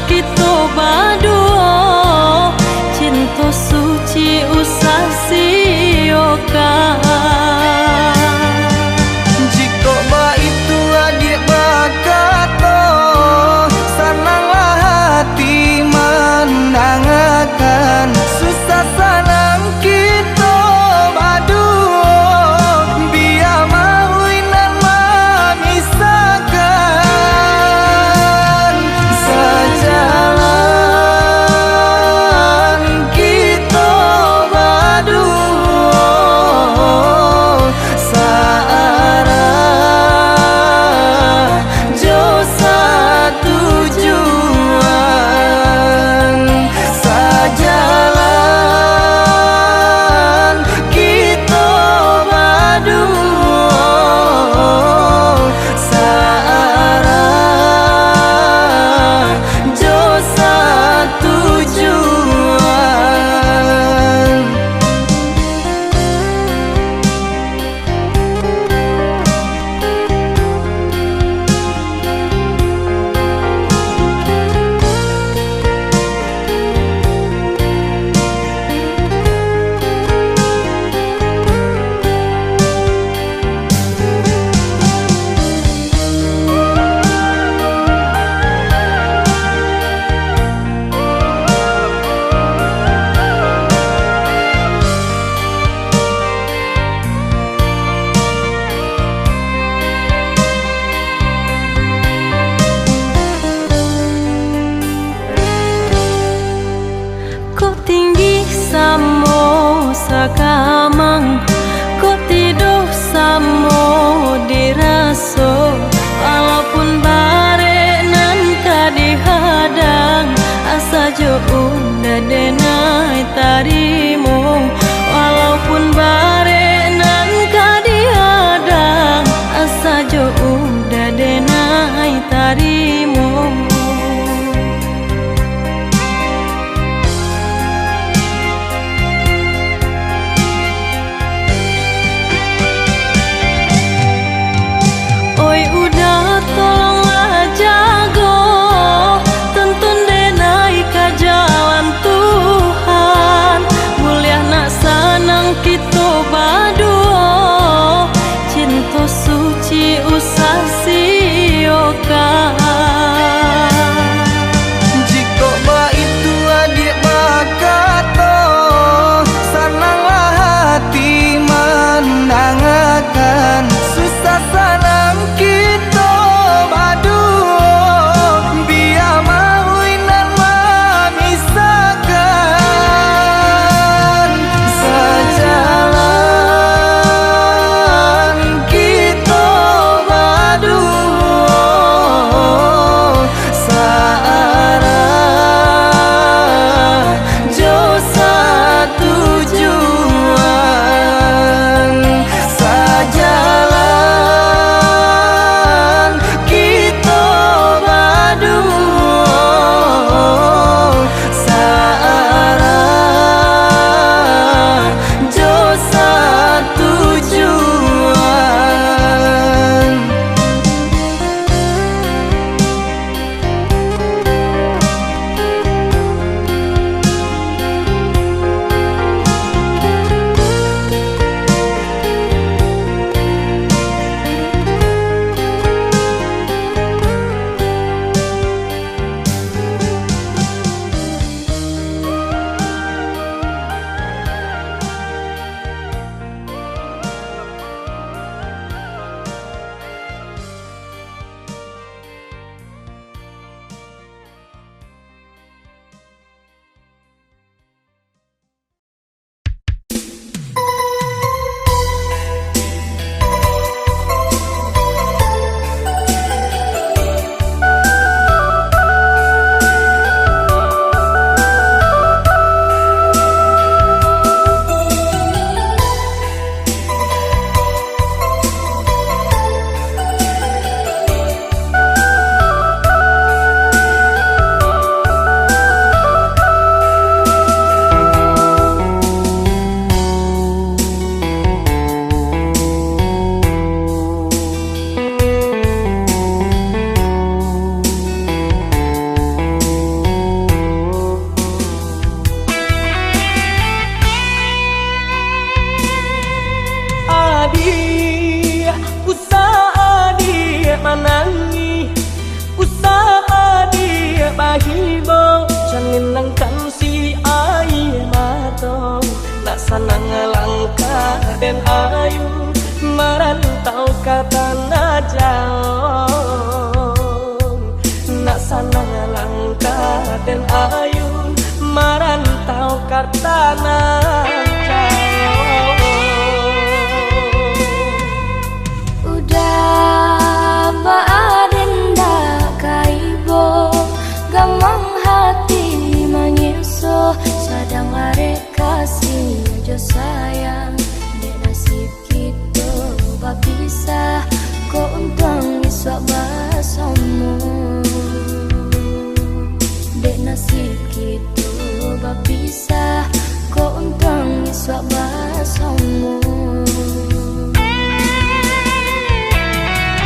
kita berdua, cinta suci usah siokan. Jika ba itu adik berkata, senanglah hati menangakan. Susah senang kita berdua, biar mahuinan memisahkan. Sejalan kita berdua, searah jo satu tujuan. Sejalan kita berdua, searah jo satu tujuan. Kau tinggi samo sakamang, kau tidur samo diraso. Walaupun bare nan kadihadang, asa jo udah denai tarimo. Walaupun bare nan kadihadang, asa jo udah denai tarimo. langkah dan ayun marantau kartana udah baadenda kaibo gamang hati menyeso sadang arek kasih jo sayang dek nasib kita babisa kok untung iswa basomu dek nasib kita babisa kok untung iswa basomu.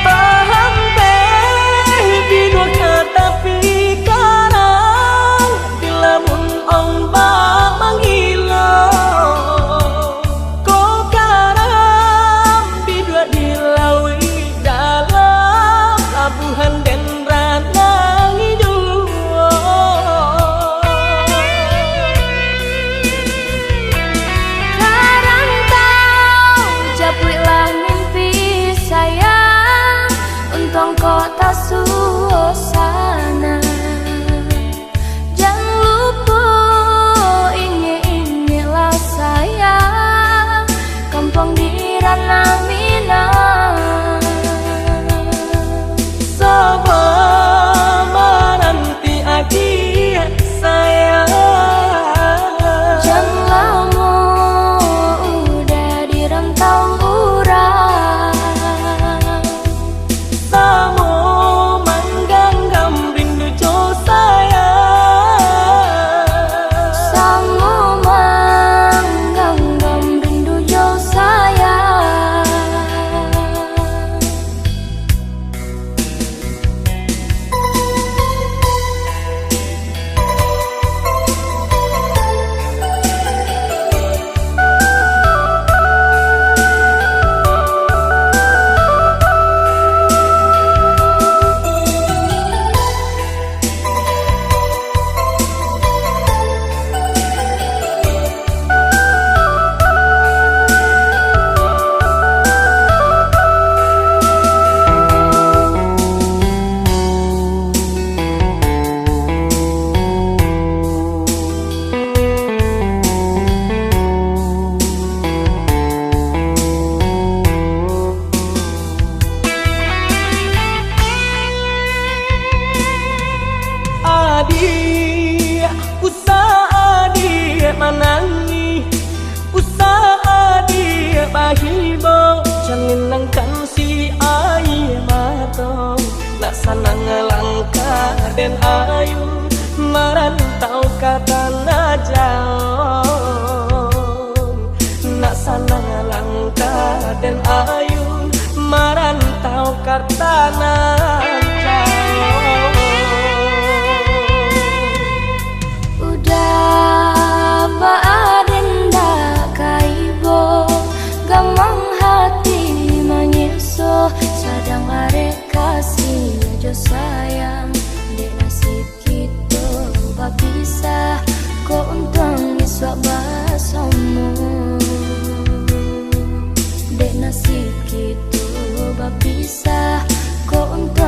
Paham baby dua kata pikiran dilamun ombak menghilang kok karam bidua dilawi dalam labuhan dan ranang hidup Karang tau japuilah mimpi sayang untung kota suasana jangan lupa ini-inilah sayang kampung di Ranah Minang Sabah menanti akhir sayang jangan lama udah di rantau urang Samo mangganggam rindu jo sayang Samo mangganggam rindu jo sayang adik usaha adik manangi usaha adik bahibo jangan nangkan si air mata nak sanang langkah dan ayu marantau kata najauh nak sanang langkah dan ayu marantau kata najauh udah baadenda kaibo gamang hati menyeso sadang arek kasih jo sayang dek nasib kita babisa kok untung iswa basomu dek nasib kita babisa kok untung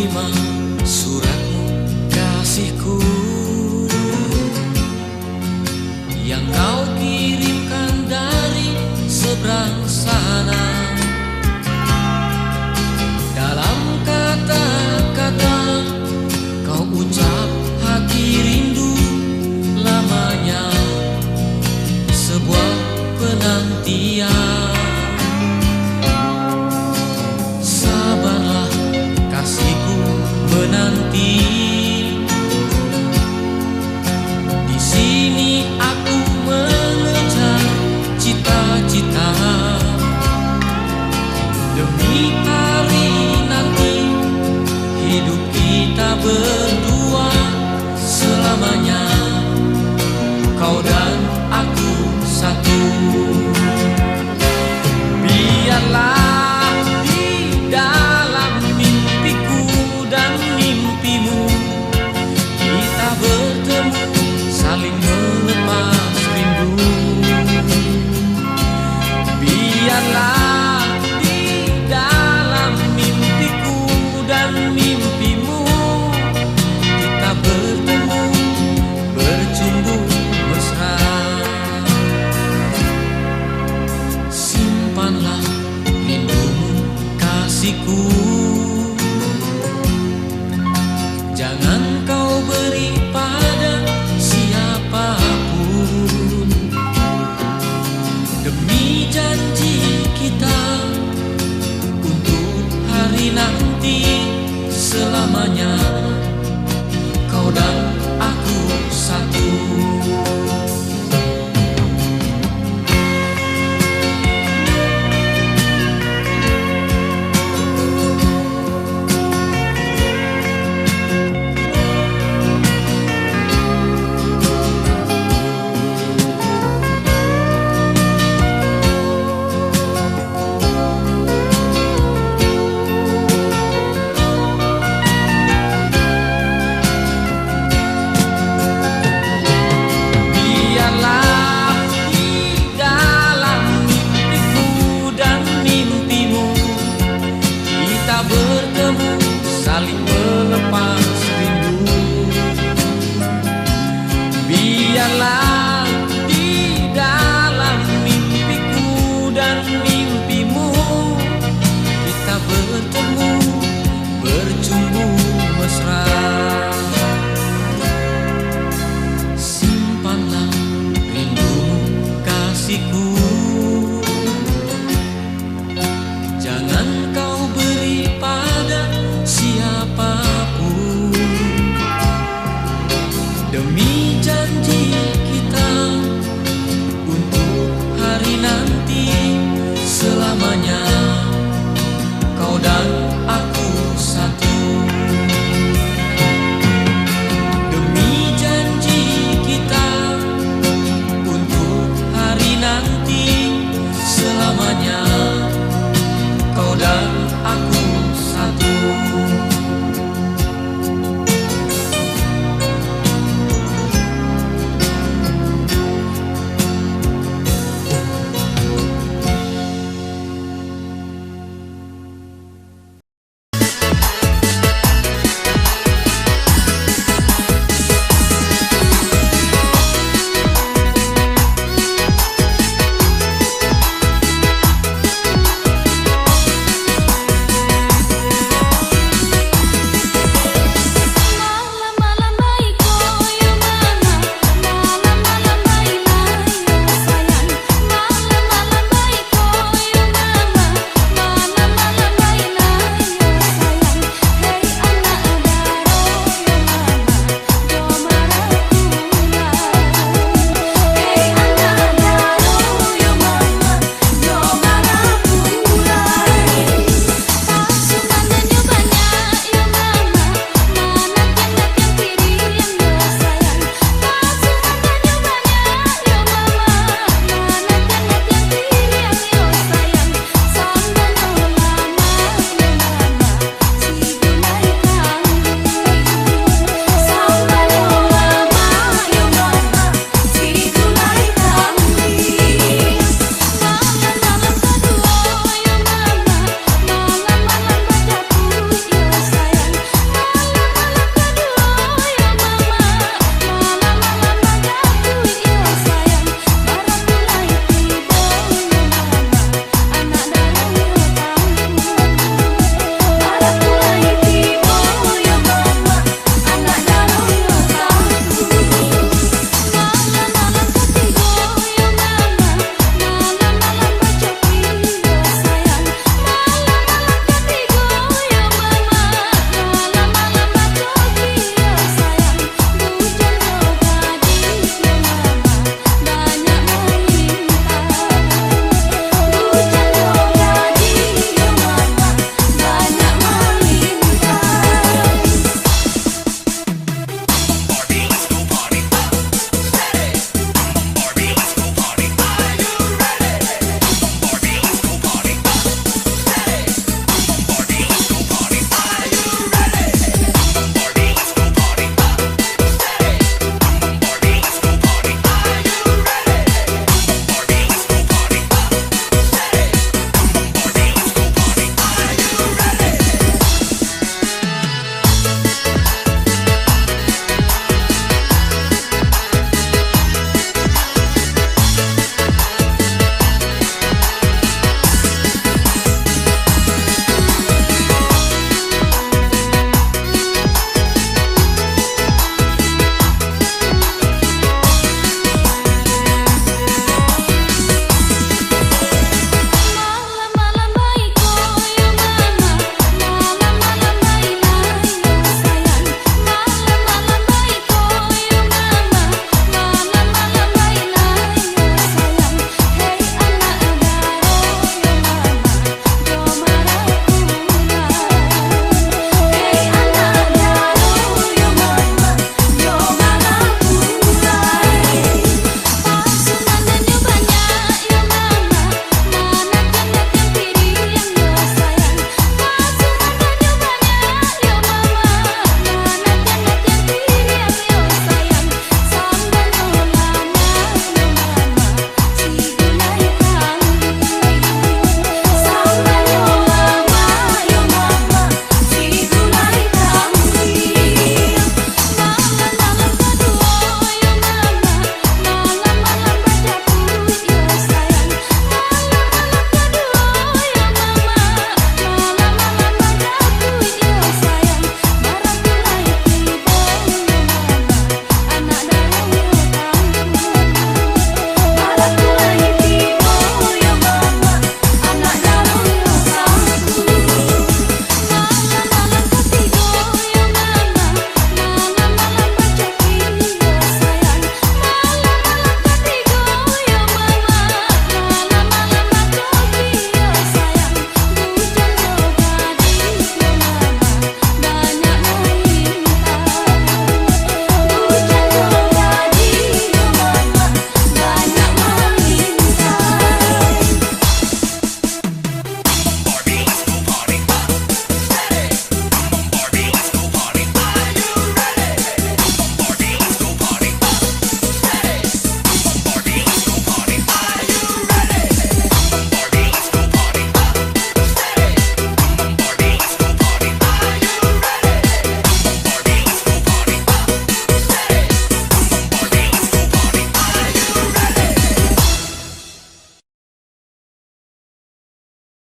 terima suratmu kasihku yang kau kirimkan dari seberang sana. Dalam kata-kata kau ucap hati rindu lamanya sebuah penantian. Sabarlah kasihku menanti. Di sini aku mengejar cita-cita demi hari nanti hidup kita berdua selamanya. Kau dan aku satu. Biarlah di dalam mimpiku dan mimpimu kita bertemu saling melepas rindu. Biarlah di dalam mimpiku dan mimpimu kita bertemu bercumbu mesra. Simpanlah rindumu kasihku, jangan kau beri pada siapapun. Demi janji kita untuk hari nanti selamanya.